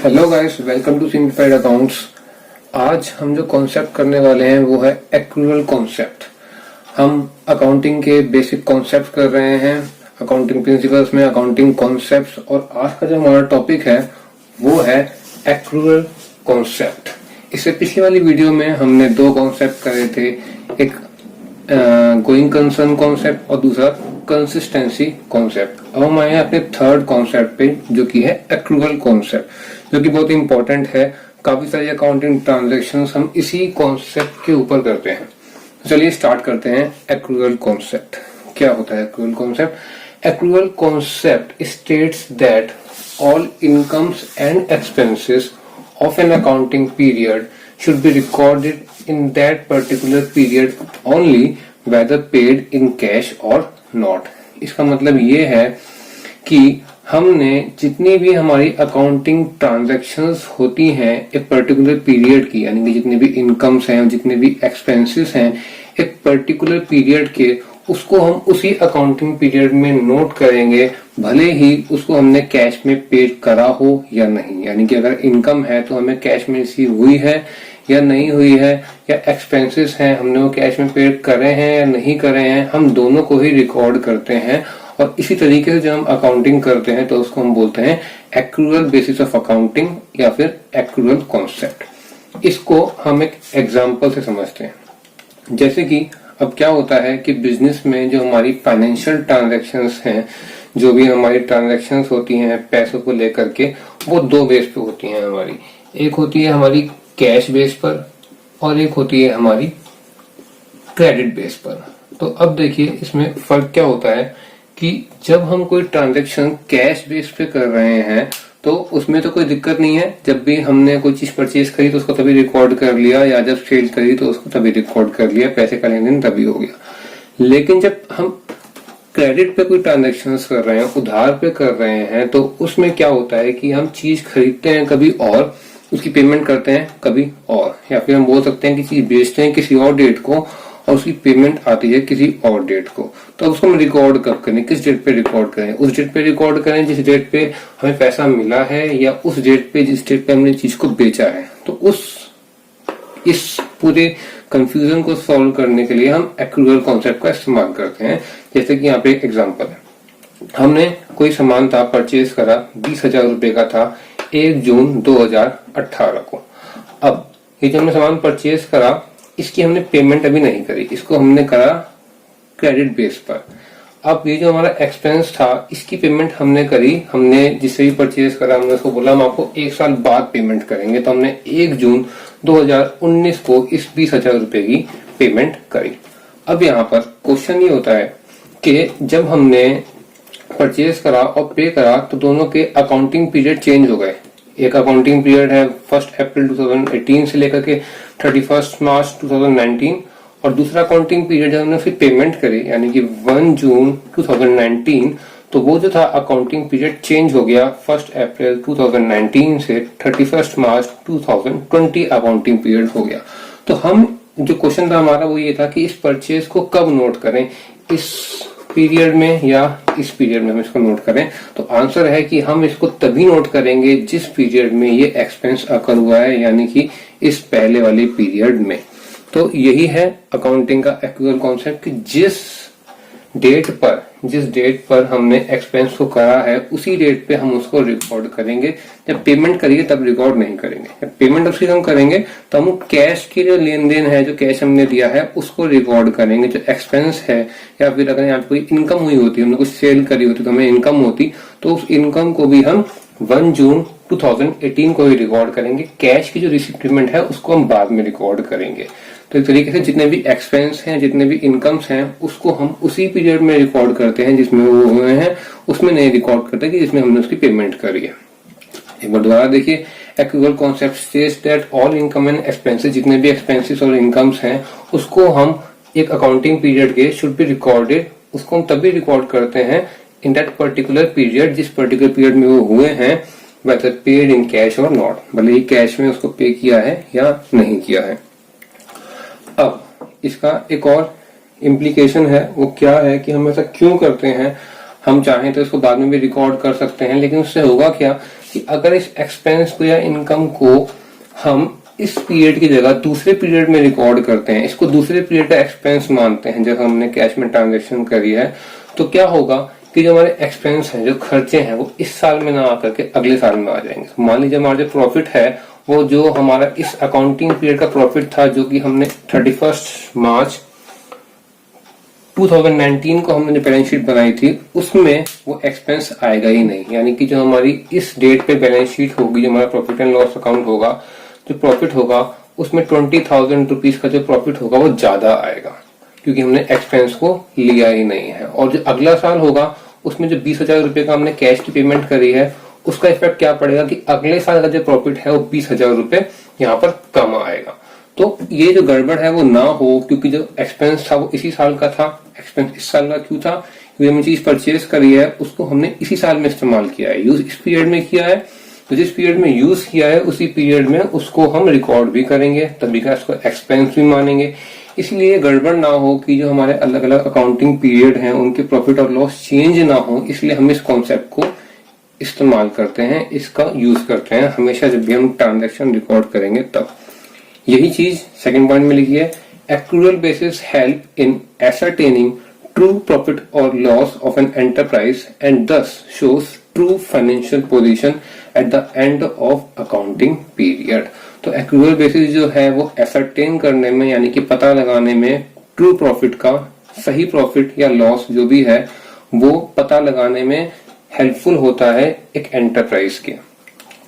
Hello guys, welcome to simplified accounts. आज हम जो कॉन्सेप्ट करने वाले हैं वो है एक्रूअल कॉन्सेप्ट। हम अकाउंटिंग के बेसिक कॉन्सेप्ट कर रहे हैं, अकाउंटिंग प्रिंसिपल्स में अकाउंटिंग कॉन्सेप्ट्स, और आज का जो हमारा टॉपिक है वो है एक्रूअल कॉन्सेप्ट। इससे पिछली वाली वीडियो में हमने दो कॉन्सेप्ट करे थे, एक गोइंग कंसर्न कॉन्सेप्ट और दूसरा कंसिस्टेंसी कॉन्सेप्ट। अब हम आए हैं अपने थर्ड कॉन्सेप्ट पे जो कि है एक्रूअल कॉन्सेप्ट, जो कि बहुत इंपॉर्टेंट है। काफी सारी अकाउंटिंग ट्रांजैक्शंस हम इसी कॉन्सेप्ट के ऊपर करते हैं। तो चलिए स्टार्ट करते हैं। एक्रूअल कॉन्सेप्ट क्या होता है? Accrual concept, accrual concept states that all incomes and expenses of an accounting period should be recorded in that particular period only, whether paid in cash or not। इसका मतलब ये है कि हमने जितनी भी हमारी अकाउंटिंग ट्रांजैक्शंस होती हैं एक पर्टिकुलर पीरियड की, यानी कि जितने भी इनकम्स हैं और जितने भी एक्सपेंसेस हैं एक पर्टिकुलर पीरियड के, उसको हम उसी अकाउंटिंग पीरियड में नोट करेंगे, भले ही उसको हमने कैश में पे करा हो या नहीं। यानी कि अगर इनकम है तो हमें कैश में रिसीव हुई है या नहीं हुई है, या एक्सपेंसेस हैं हमने वो कैश में पे करे हैं या नहीं करे हैं, हम दोनों को ही रिकॉर्ड करते हैं। और इसी तरीके से जब हम अकाउंटिंग करते हैं तो उसको हम बोलते हैं एक्रूअल बेसिस ऑफ अकाउंटिंग या फिर एक्रूअल कॉन्सेप्ट। इसको हम एक एग्जाम्पल से समझते हैं। जैसे कि अब क्या होता है कि बिजनेस में जो हमारी फाइनेंशियल ट्रांजैक्शंस हैं, जो भी हमारी ट्रांजैक्शंस होती हैं पैसों को लेकर के, वो दो बेस पे होती हैं हमारी। एक होती है हमारी कैश बेस पर और एक होती है हमारी क्रेडिट बेस पर। तो अब देखिए इसमें फर्क क्या होता है कि जब हम कोई ट्रांजैक्शन कैश बेस पे कर रहे हैं तो उसमें तो कोई दिक्कत नहीं है। जब भी हमने कोई चीज परचेज करी तो उसको तभी रिकॉर्ड कर लिया, या जब सेल करी तो उसको तभी रिकॉर्ड कर लिया, पैसे का लेन देन तभी हो गया। लेकिन जब हम क्रेडिट पे कोई ट्रांजैक्शन कर रहे हैं, उधार पे कर रहे हैं, तो उसमें क्या होता है कि हम चीज खरीदते हैं कभी और उसकी पेमेंट करते हैं कभी और, या फिर हम बोल सकते हैं कि चीज बेचते हैं किसी और डेट को और उसकी पेमेंट आती है किसी और डेट को। तो उसको हम रिकॉर्ड कब करें, किस डेट पे रिकॉर्ड करें? उस डेट पे रिकॉर्ड करें जिस डेट पे हमें पैसा मिला है, या उस डेट पे जिस डेट पे हमने चीज को बेचा है। तो इस पूरे कंफ्यूजन को सॉल्व करने के लिए हम एक्रूअल कॉन्सेप्ट का इस्तेमाल करते हैं। जैसे कि यहाँ पे एक एग्जांपल है, हमने कोई सामान था परचेज करा, 20,000 रुपए का था 1 जून 2018 को। अब ये जो हमने सामान परचेज करा इसकी हमने पेमेंट अभी नहीं करी, इसको हमने करा क्रेडिट बेस पर। अब ये जो हमारा एक्सपेंस था इसकी पेमेंट हमने करी, हमने जिससे भी परचेज करा हमने उसको बोला हम आपको 1 साल बाद पेमेंट करेंगे, तो हमने 1 जून 2019 को इस 20,000 रुपए की पेमेंट करी। अब यहाँ पर क्वेश्चन ये होता है कि जब हमने परचेज करा और पे करा तो दोनों के अकाउंटिंग पीरियड चेंज हो गए। एक अकाउंटिंग पीरियड है 1 अप्रैल 2018 से लेकर के 31 मार्च 2019, और दूसरा अकाउंटिंग पीरियड जब हमने फिर पेमेंट करी यानी कि 1 जून 2019, तो वो जो था अकाउंटिंग पीरियड चेंज हो गया 1 अप्रैल 2019 से 31 मार्च 2020 अकाउंटिंग पीरियड हो गया। तो हम जो क्वेश्चन था हमारा वो ये था कि इस परचेज को कब नोट करें, इस पीरियड में या इस पीरियड में हम इसको नोट करें। तो आंसर है कि हम इसको तभी नोट करेंगे जिस पीरियड में ये एक्सपेंस अकर हुआ है, यानी कि इस पहले वाले पीरियड में। तो यही है अकाउंटिंग का एक्रूअल कॉन्सेप्ट कि जिस डेट पर हमने एक्सपेंस को करा है उसी डेट पे हम उसको रिकॉर्ड करेंगे। जब पेमेंट करिए तब रिकॉर्ड नहीं करेंगे। जब पेमेंट उसकी हम करेंगे तो हम कैश की जो लेन देन है, जो कैश हमने दिया है उसको रिकॉर्ड करेंगे। जो एक्सपेंस है, या फिर अगर यहाँ पे कोई इनकम हुई होती, हमने कुछ सेल करी होती तो हमें इनकम होती, तो उस इनकम को भी हम 1 जून 2018 को ही रिकॉर्ड करेंगे। कैश की जो रिसीप्टमेंट है उसको हम बाद में रिकॉर्ड करेंगे। तो इस तरीके से जितने भी एक्सपेंस हैं, जितने भी इनकम्स हैं, उसको हम उसी पीरियड में रिकॉर्ड करते हैं जिसमें वो हुए हैं, उसमें नहीं रिकॉर्ड करते कि जिसमें हमने उसकी पेमेंट करी है। एक बार दोबारा देखिए, accrual concept states that all income and expenses, जितने भी एक्सपेंसेस और इनकम्स हैं उसको हम एक अकाउंटिंग पीरियड के शुड बी रिकॉर्डेड, उसको हम तभी रिकॉर्ड करते हैं इन दैट पर्टिकुलर पीरियड, जिस पर्टिकुलर पीरियड में वो हुए हैं, whether paid in cash or not, भले ही कैश में उसको पे किया है या नहीं किया है। अब इसका एक और इम्प्लीकेशन है, वो क्या है कि हम ऐसा क्यों करते हैं। हम चाहें तो इसको बाद में भी रिकॉर्ड कर सकते हैं, लेकिन उससे होगा क्या कि अगर इस एक्सपेंस को या इनकम को हम इस पीरियड की जगह दूसरे पीरियड में रिकॉर्ड करते हैं, इसको दूसरे पीरियड का एक्सपेंस मानते हैं, जब हमने कैश में ट्रांजेक्शन करी है, तो क्या होगा कि जो हमारे एक्सपेंस हैं, जो खर्चे हैं, वो इस साल में ना आकर के अगले साल में आ जाएंगे। तो मान लीजिए हमारा जो प्रॉफिट है वो जो हमारा इस अकाउंटिंग पीरियड का प्रॉफिट था, जो कि हमने 31 मार्च 2019 को हमने जो बैलेंस शीट बनाई थी, उसमें वो एक्सपेंस आएगा ही नहीं। यानी कि जो हमारी इस डेट पे बैलेंस शीट होगी, जो हमारा प्रॉफिट एंड लॉस अकाउंट होगा, जो प्रॉफिट होगा उसमें 20,000 रुपीज का जो प्रॉफिट होगा वो ज्यादा आएगा, क्योंकि हमने एक्सपेंस को लिया ही नहीं है। और जो अगला साल होगा उसमें जो 20,000 रुपए का हमने कैश की पेमेंट करी है, उसका इफेक्ट क्या पड़ेगा कि अगले साल का जो प्रॉफिट है वो 20,000 रुपए यहाँ पर कम आएगा। तो ये जो गड़बड़ है वो ना हो, क्योंकि जो एक्सपेंस था वो इसी साल का था। एक्सपेंस इस साल का क्यों था? क्योंकि हमने चीज परचेज करी है, उसको हमने इसी साल में इस्तेमाल किया है, यूज इस पीरियड में किया है। तो जिस पीरियड में यूज किया है उसी पीरियड में उसको हम रिकॉर्ड भी करेंगे, तभी का इसको एक्सपेंस भी मानेंगे। इसलिए गड़बड़ ना हो कि जो हमारे अलग अलग अकाउंटिंग पीरियड हैं उनके प्रॉफिट और लॉस चेंज ना हो, इसलिए हम इस कॉन्सेप्ट को इस्तेमाल करते हैं, इसका यूज करते हैं हमेशा जब भी हम ट्रांजेक्शन रिकॉर्ड करेंगे तब। यही चीज सेकंड पॉइंट में लिखी है, accrual basis help in ascertaining true profit और loss of an enterprise and this shows true financial position at the end of accounting period. तो एक्रूअल बेसिस जो है वो एसरटेन करने में, यानी कि पता लगाने में, ट्रू प्रॉफिट का, सही प्रॉफिट या लॉस जो भी है वो पता लगाने में हेल्पफुल होता है एक एंटरप्राइज के।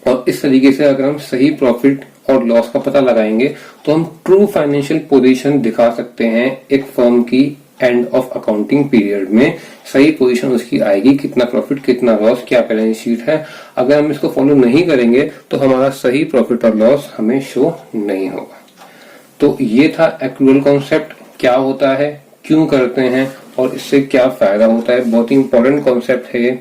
और इस तरीके से अगर हम सही प्रॉफिट और लॉस का पता लगाएंगे तो हम ट्रू फाइनेंशियल पोजीशन दिखा सकते हैं एक फर्म की एंड ऑफ अकाउंटिंग पीरियड में। सही पोजीशन उसकी आएगी, कितना प्रॉफिट, कितना लॉस, क्या बैलेंस शीट है। अगर हम इसको फॉलो नहीं करेंगे तो हमारा सही प्रॉफिट और लॉस हमें शो नहीं होगा। तो ये था एक्रूअल कॉन्सेप्ट, क्या होता है, क्यों करते हैं और इससे क्या फायदा होता है। बहुत ही इंपॉर्टेंट कॉन्सेप्ट है ये,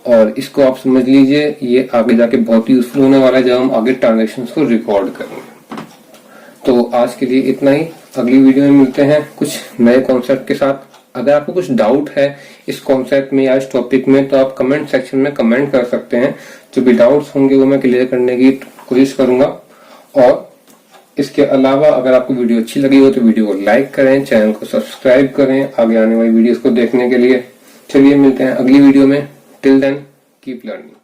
और इसको आप समझ लीजिए, ये आगे जाके बहुत ही यूजफुल होने वाला है जब हम आगे ट्रांजेक्शन्स को रिकॉर्ड करेंगे। तो आज के लिए इतना ही, अगली वीडियो में मिलते हैं कुछ नए कॉन्सेप्ट के साथ। अगर आपको कुछ डाउट है इस कॉन्सेप्ट में या इस टॉपिक में तो आप कमेंट सेक्शन में कमेंट कर सकते हैं। जो भी डाउट्स होंगे वो मैं क्लियर करने की कोशिश करूंगा। और इसके अलावा अगर आपको वीडियो अच्छी लगी हो तो वीडियो को लाइक करें, चैनल को सब्सक्राइब करें आगे आने वाली वीडियोस को देखने के लिए। चलिए मिलते हैं अगली वीडियो में। Till then keep learning.